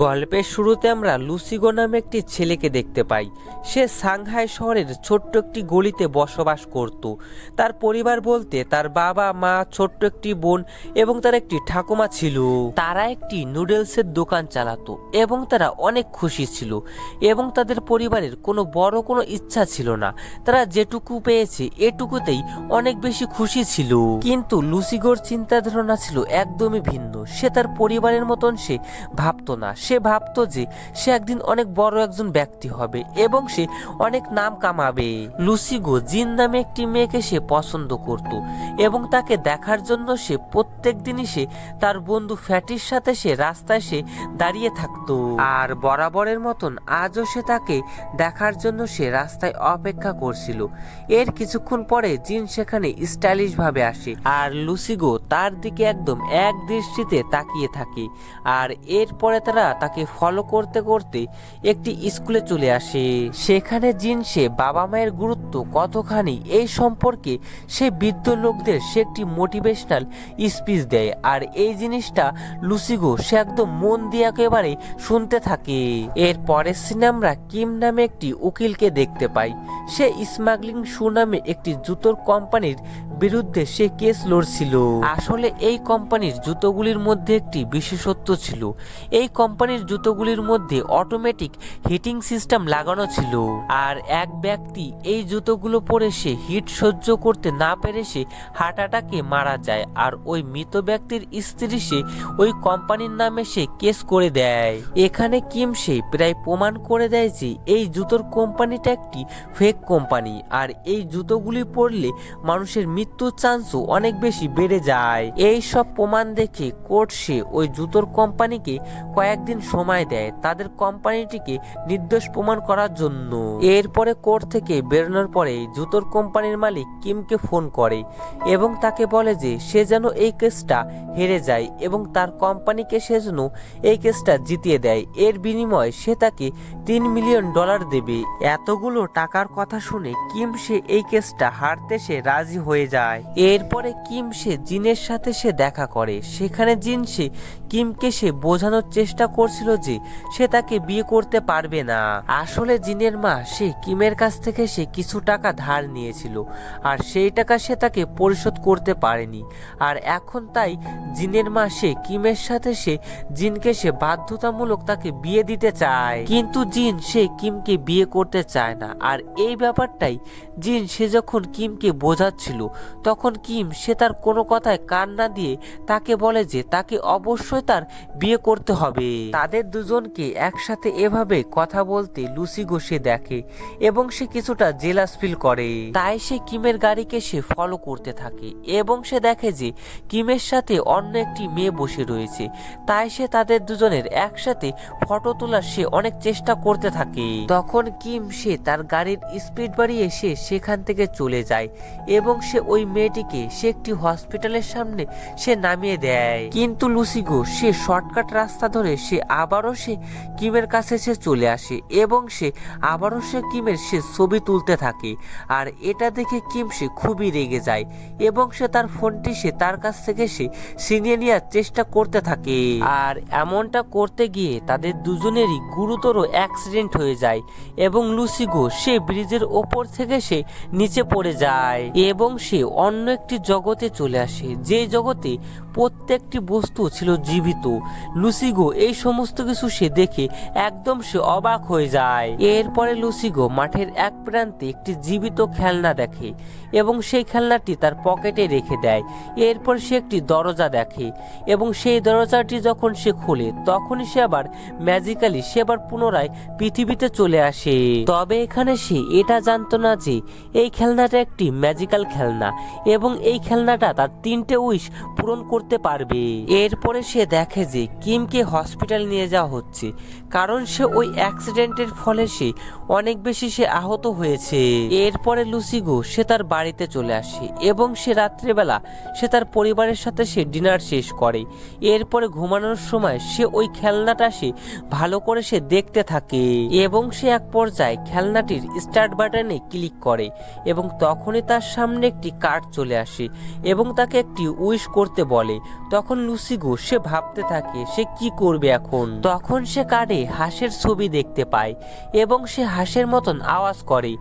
গল্পের শুরুতে আমরা লুসিগো নামে একটি ছেলেকে দেখতে পাই। সে সাংহাই শহরের ছোট্ট একটি গলিতে বসবাস করত। তার পরিবার বলতে তার বাবা মা, ছোট্ট একটি বোন এবং তার একটি ঠাকুমা ছিল। তারা একটি নুডলসের দোকান চালাতো এবং তারা অনেক খুশি ছিল এবং তাদের পরিবারের কোনো ইচ্ছা ছিল না। তারা যেটুকু পেয়েছে এটুকুতেই অনেক বেশি খুশি ছিল। কিন্তু লুসিগোর চিন্তা ধারণা ছিল একদমই ভিন্ন। সে তার পরিবারের মতন সে ভাবতো না। সে ভাবতো যে সে একদিন অনেক বড় একজন ব্যক্তি হবে এবং সে অনেক নাম কামাবে। লুসিগো জিন নামে একটি মেয়েকে সে পছন্দ করত এবং তাকে দেখার জন্য সে প্রত্যেক দিনই সে তার বন্ধু ফ্যাটির সাথে সে রাস্তায় সে দাঁড়িয়ে থাকতো। আর বরাবরের মতন আজও সে তাকে দেখার জন্য সে রাস্তায় অপেক্ষা করছিল। এর কিছুক্ষণ পরে জিন সেখানে স্টাইলিশ ভাবে আসে আর লুসিগো তার দিকে একদম এক দৃষ্টিতে তাকিয়ে থাকে। আর এরপরে তারা তাকে ফলো করতে করতে একটি স্কুলে চলে আসে। সেখানে জিন সে বাবা মায়ের গুরুত্ব কতখানি এই সম্পর্কে সে বৃদ্ধ লোকদের সে একটি মোটিভেশনাল স্পিচ দেয়। আর এই জিনিসটা লুসিগো সে একদম মন দিয়ে একেবারে শুনতে থাকে। এর পরের সিনে আমরা কিম নামে একটি উকিলকে দেখতে পাই। সে স্মাগলিং শু নামে একটি জুতোর কোম্পানির বিরুদ্ধে সে কেস লড়ছিল। আসলে এই কোম্পানির জুতোগুলির মধ্যে একটি বিশেষত্ব ছিল। এই কোম্পানির জুতোগুলির মধ্যে অটোমেটিক হিটিং সিস্টেম লাগানো ছিল। আর এক ব্যক্তি এই জুতোগুলো পরে সে হিট সহ্য করতে না পেরে সে হার্ট অ্যাটাকে মারা যায়। আর ওই মৃত ব্যক্তির স্ত্রী সে ওই কোম্পানির নামে সে কেস করে দেয়। এখানে কিম সে প্রায় প্রমাণ করে দেয় যে এই জুতোর কোম্পানিটা একটি ফেক কোম্পানি। আর এই জুতোগুলি পরলে মানুষের মৃত্যুর চান্সও অনেক বেশি বেড়ে যায়। এই সব প্রমাণ দেখে কোর্ট সে ওই জুতোর কোম্পানিকে কয়েকদিন সময় দেয় তাদের কোম্পানিটিকে নির্দোষ প্রমাণ করার জন্য। এরপরে কোর্ট থেকে বেরোনোর পরে জুতোর কোম্পানির মালিক কিমকে ফোন করে এবং তাকে বলে যে সে যেন এই কেসটা হেরে যায় এবং তার কোম্পানিকে সে যেন এই কেসটা জিতিয়ে দেয়। এর বিনিময়ে সে তাকে $3 মিলিয়ন দেবে। এতগুলো টাকার কথা শুনে কিম সে এই কেসটা হারতে সে রাজি হয়ে যায়। এরপরে কিম সে জিনের সাথে সে দেখা করে। সেখানে জিন সে কিমকে সে বোঝানোর চেষ্টা করছিল যে সে তাকে বিয়ে করতে পারবে না। আসলে জিনের মা সে কিমের কাছ থেকে সে কিছু টাকা ধার নিয়েছিল আর সেই টাকা সে তাকে পরিশোধ করতে পারেনি। আর এখন তাই জিনের মা সে কিমের সাথে সে জিনকে সে বাধ্যতামূলক তাকে বিয়ে দিতে চায়। কিন্তু জিন সে কিমকে বিয়ে করতে চায় না। আর এই ব্যাপারটাই জিন সে যখন কিমকে বোঝাচ্ছিল তখন কিম সে তার কোনো কথায় কান না দিয়ে তাকে বলে যে তাকে অবশ্যই তার বিয়ে করতে হবে। তাদের দুজনকে একসাথে এভাবে কথা বলতে লুসিগো সে দেখে এবং সে কিছুটা জেলাস ফিল করে। তাই সে কিমের গাড়িকে সে ফলো করতে থাকে এবং সে দেখে যে কিমের সাথে অন্য একটি মেয়ে বসে রয়েছে। তাই সে তাদের দুজনের একসাথে ফটো তোলার সে অনেক চেষ্টা করতে থাকে। তখন কিম সে তার গাড়ির স্পিড বাড়িয়ে সে সেখান থেকে চলে যায় এবং সে ওই মেয়েটিকে সে একটি হসপিটালের সামনে সে নামিয়ে দেয়। কিন্তু লুসিগো সে শর্টকাট রাস্তা ধরে সে আবারও সে কিমের কাছে সে চলে আসে এবং সে আবারও সে কিমের সে ছবি তুলতে থাকে। আর এটা দেখে কিম সে খুবই রেগে যায় এবং সে তার ফোনটি সে তার কাছ থেকে সে ছিনিয়ে নেওয়ার চেষ্টা করতে থাকে। আর এমনটা করতে গিয়ে তাদের দুজনেরই গুরুতর অ্যাক্সিডেন্ট হয়ে যায় এবং লুসিগো সে ব্রিজের ওপর থেকে সে নিচে পড়ে যায় এবং সে অন্য একটি জগতে চলে আসে, যে জগতে প্রত্যেকটি বস্তু ছিল জীবিত। লুসিগো এই সমস্ত কিছু সে দেখে একদম সে অবাক হয়ে যায়। এরপরে লুসিগো মাঠের এক প্রান্তে একটি জীবিত খেলনা দেখে এবং সেই খেলনাটি তার পকেটে রেখে দেয়। এরপর সে একটি দরজা দেখে এবং সেই দরজাটি যখন সে খোলে তখনই সে আবার ম্যাজিক্যালি সে আবার পুনরায় পৃথিবীতে চলে আসে। তবে এখানে সে এটা জানতো না যে এই খেলনাটা একটি ম্যাজিক্যাল খেলনা এবং এই খেলনাটা তার 3টে উইশ পূরণ করতে পারবে। এরপরে সে দেখে যে কিমকে হসপিটাল নিয়ে যাওয়া হচ্ছে কারণ সে ওই অ্যাক্সিডেন্টের ফলে সে অনেক বেশি সে আহত হয়েছে। এরপরে লুসিগো সে তার বাড়িতে চলে আসে এবং সে রাত্রিবেলা সে তার পরিবারের সাথে সে ডিনার শেষ করে। এরপরে ঘুমানোর সময় সে ওই খেলনাটা সে ভালো করে সে দেখতে থাকে এবং সে এক পর্যায়ে খেলনাটির স্টার্ট বাটনে ক্লিক করে এবং তখনই তার সামনে একটি কার্ড চলে আসে এবং তাকে একটি উইশ করতে বলে। তখন লুসিগো সে ভাবতে থাকে সে কি করবে এখন। তখন সে কার্ডে হাঁসের ছবি দেখতে পায় এবং সে হাঁসের মতন আওয়াজ করে।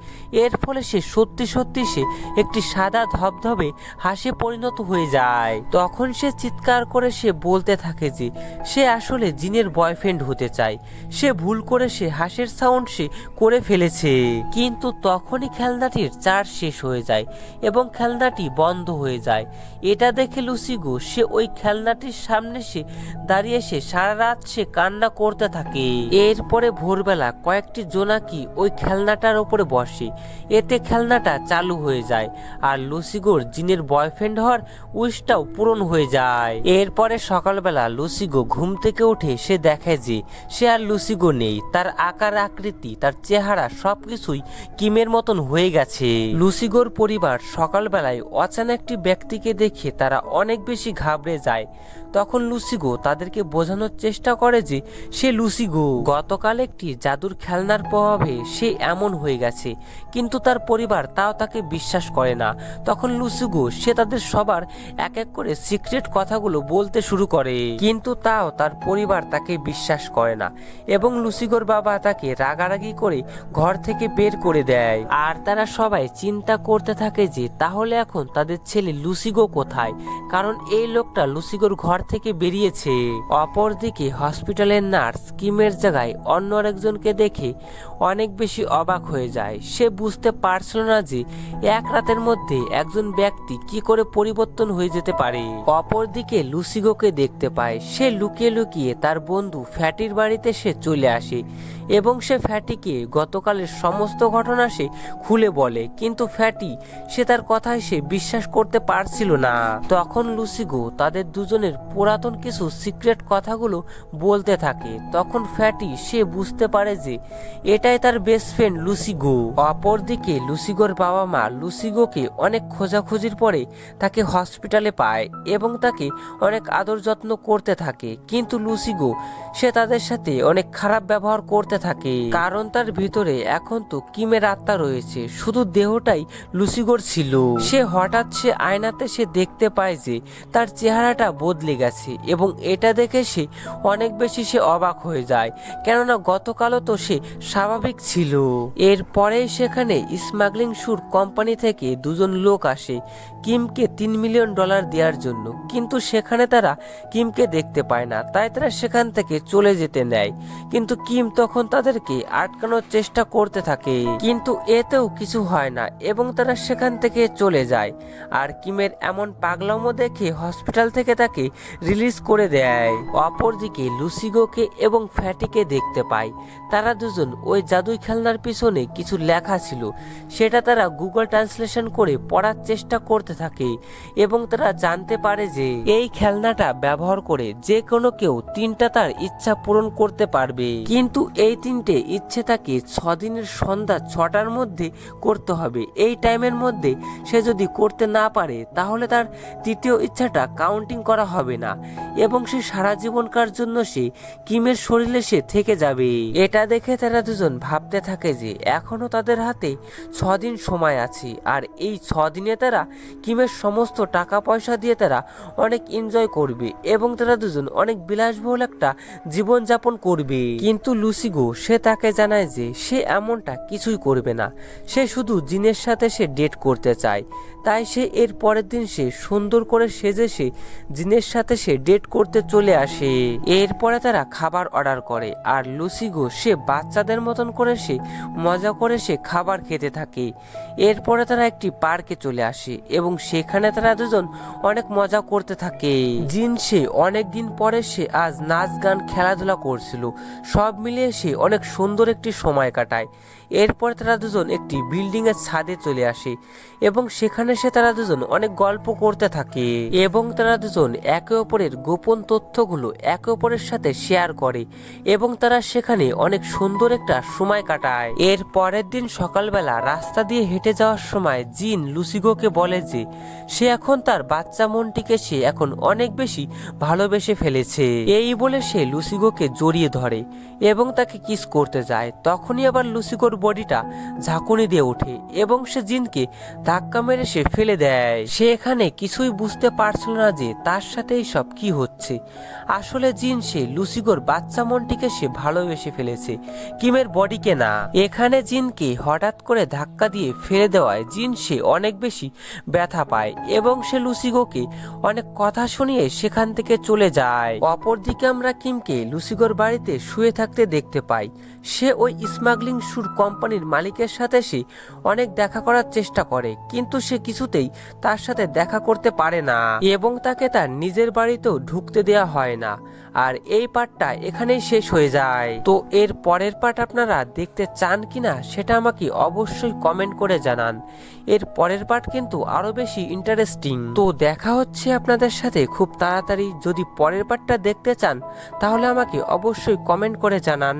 এর ফলে সে সত্যি সত্যি সে একটি সাদা ধবধবে হাঁসে পরিণত হয়ে যায়। তখন সে চিৎকার করে সে বলতে থাকে যে সে আসলে জিনের বয়ফ্রেন্ড হতে চায়, সে ভুল করে সে হাঁসের সাউন্ড সে করে ফেলেছে। কিন্তু তখনই খেলনাটির চার্জ শেষ হয়ে যায় এবং খেলনাটি বন্ধ হয়ে যায়। এটা দেখে লুসিগো সে ওই খেলনাটির সামনে সে দাঁড়িয়ে সে সারা রাত সে কান্না করতে থাকে। এরপরে ভোরবেলা কয়েকটি জোনাকি ওই খেলনাটার উপরে বসে, এতে খেলনাটা চালু হয়ে যায় আর লুসিগোর জিনের বয়ফ্রেন্ড হওয়ার উইশটাও পূরণ হয়ে যায়। এরপরে সকালবেলা লুসিগো ঘুম থেকে উঠে সে দেখে যে সে আর লুসিগো নেই, তার আকার আকৃতি তার চেহারা সবকিছুই কিমের মতন হয়ে গেছে। লুসিগোর পরিবার সকালবেলায় অচানক একটি ব্যক্তিকে দেখে তারা অনেক বেশি ঘাবড়ে যায়। তখন লুসিগো তাদেরকে বোঝানোর চেষ্টা করে যে সে লুসিগো গতকাল একটি জাদুর খেলনার প্রভাবে সে এমন হয়ে গেছে, কিন্তু তার পরিবার তাও তাকে বিশ্বাস করে না। তখন লুসিগো সে তাদের সবার এক এক করে সিক্রেট কথাগুলো বলতে শুরু করে, কিন্তু তাও তার পরিবার তাকে বিশ্বাস করে না এবং লুসিগোর বাবা তাকে রাগারাগি করে ঘর থেকে বের করে দেয়। আর তারা সবাই চিন্তা করতে থাকে যে তাহলে এখন তাদের ছেলে লুসিগো কোথায়, কারণ এই লোকটা লুসিগোর ঘর থেকে বেরিয়েছে। অপরদিকে হসপিটালের নার্স কিমের জায়গায় অন্য আরেকজনকে দেখে অনেক বেশি অবাক হয়ে যায়। সে বুঝতে পারছিল না যে এক রাতের মধ্যে একজন ব্যক্তি কি করে পরিবর্তন হয়ে যেতে পারে। অপরদিকে লুসিগোকে দেখতে পায়, সে লুকিয়ে লুকিয়ে তার বন্ধু ফ্যাটির বাড়িতে সে চলে আসে এবং সে ফ্যাটিকে গতকালের সমস্ত ঘটনা সে খুলে বলে, কিন্তু ফ্যাটি সে তার কথায় সে বিশ্বাস করতে পারছিল না। তখন লুসিগো তাদের দুজনের পুরাতন কিছু সিক্রেট কথাগুলো বলতে থাকে। তখন ফ্যাটি সে বুঝতে পারে যে এটাই তার বেস্ট ফ্রেন্ড লুসিগো। অপরদিকে লুসিগোর বাবা মা লুসিগোকে অনেক খোঁজাখুঁজির পরে তাকে হসপিটালে পায় এবং তাকে অনেক আদর যত্ন করতে থাকে, কিন্তু লুসিগো সে তাদের সাথে অনেক খারাপ ব্যবহার করতে থাকে, কারণ তার ভিতরে এখন তো কিমের আত্মা রয়েছে, শুধু দেহটাই লুসিগোর ছিল। সে হঠাৎ সে আয়নাতে সে দেখতে পায় যে তার চেহারাটা বদলে গেছে এবং এটা দেখে সে অনেক বেশি সে অবাক হয়ে যায়, কেননা গতকালও তো সে স্বাভাবিক ছিল। এরপরে সেখানে স্মাগলিং শুর কোম্পানি থেকে দুজন লোক আসে কিমকে $3 মিলিয়ন দেওয়ার জন্য, কিন্তু সেখানে তারা কিমকে দেখতে পায় না, তাই তারা সেখান থেকে চলে যেতে নেয়। কিন্তু কিম তখন তাদেরকে আটকানোর চেষ্টা করতে থাকে, কিন্তু এতেও কিছু হয় না এবং তারা সেখান থেকে চলে যায়। আর কিমের এমন পাগলামো দেখে হসপিটাল থেকে তাকে রিলিজ করে দেয়। অপরদিকে লুসিগোকে এবং ফ্যাটিকে দেখতে পায়, তারা দুজন ওই জাদুই খেলনার পিছনে কিছু লেখা ছিল, সেটা তারা গুগল ট্রান্সলেশন করে পড়ার চেষ্টা করতে থাকে এবং তারা জানতে পারে যে এই খেলনাটা ব্যবহার করে যে কোনো কেউ 3টা তার ইচ্ছা পূরণ করতে পারবে, কিন্তু এই 3টে ইচ্ছে তাকে 6 দিনের সন্ধ্যা 6টার মধ্যে করতে হবে। এই টাইমের মধ্যে সে যদি করতে না পারে তাহলে তার তৃতীয় ইচ্ছাটা কাউন্টিং করা হবে না এবং সে সারা জীবনকার জন্য সে কিমের শরীরে সে থেকে যাবে। এটা দেখে তারা দুজন ভাবতে থাকে যে এখনো তাদের হাতে 6 দিন সময় আছে, আর এই 6 দিনে তারা কিমের সমস্ত টাকা পয়সা দিয়ে তারা অনেক এনজয় করবে এবং তারা দুজন অনেক বিলাসবহুল একটা জীবন যাপন করবে। কিন্তু লুসিগো সে তাকে জানায় যে সে এমনটা কিছুই করবে না, সে শুধু জিনের সাথে সে ডেট করতে চায়। তাই সে এর পরের দিন সে সুন্দর করে সেজে সে জিনের সাথে সে ডেট করতে চলে আসে। এরপরে তারা খাবার অর্ডার করে আর লুসিগো সে বাচ্চাদের মতন করে সে মজা করে সে খাবার খেতে থাকে। এরপরে তারা একটি পার্কে চলে আসে এবং সেখানে তারা দুজন অনেক মজা করতে থাকে। জিন সে অনেক দিন পরে সে আজ নাচ গান খেলাধুলা করছিল, সব মিলিয়ে সে অনেক সুন্দর একটি সময় কাটায়। এরপর তারা দুজন একটি বিল্ডিং এর ছাদে চলে আসে এবং সেখানে সে তারা দুজন অনেক গল্প করতে থাকে এবং তারা দুজন একে অপরের গোপন তথ্যগুলো একে অপরের সাথে শেয়ার করে এবং তারা সেখানে অনেক সুন্দর একটা সময় কাটায়। এর পরের দিন সকালবেলা রাস্তা দিয়ে হেঁটে যাওয়ার সময় জিন লুসিগোকে বলে যে সে এখন তার বাচ্চা মনটিকে সে এখন অনেক বেশি ভালোবেসে ফেলেছে। এই বলে সে লুসিগোকে জড়িয়ে ধরে এবং তাকে কিস করতে যায়, তখনই আবার লুসিকোর বডিটা ঝাঁকুনি দিয়ে ওঠে এবং সে জিনকে ধাক্কা মেরে সে ফেলে দেয়। সে এখানে কিছুই বুঝতে পারছিল না যে তার সাথে সব কি হচ্ছে। আসলে জিন সে লুসিকোর বাচ্চা মনটিকে সে ভালোবেসে ফেলেছে, কিমের বডিকে না। এখানে জিনকে হঠাৎ করে ধাক্কা দিয়ে ফেলে দেওয়ায় জিন সে অনেক বেশি ব্যথা পায় এবং সে লুসিগোকে অনেক কথা শুনিয়ে সেখান থেকে চলে যায়। অপরদিকে আমরা কিমকে লুসিগোর বাড়িতে শুয়ে থাকতে দেখতে পাই। সে ওই স্মাগলিং শুর কোম্পানির মালিকের সাথে সে অনেক দেখা করার চেষ্টা করে, কিন্তু সে কিছুতেই তার সাথে দেখা করতে পারে না এবং তাকে তার নিজের বাড়িতেও ঢুকতে দেয়া হয় না। আর এই পার্টটা এখানেই শেষ হয়ে যায়। তো এর পরের পার্ট আপনারা দেখতে চান কিনা সেটা আমাকে অবশ্যই কমেন্ট করে জানান। এর পরের পার্ট কিন্তু আরো বেশি ইন্টারেস্টিং। তো দেখা হচ্ছে আপনাদের সাথে খুব তাড়াতাড়ি। যদি পরের পার্টটা দেখতে চান তাহলে আমাকে অবশ্যই কমেন্ট করে জানান।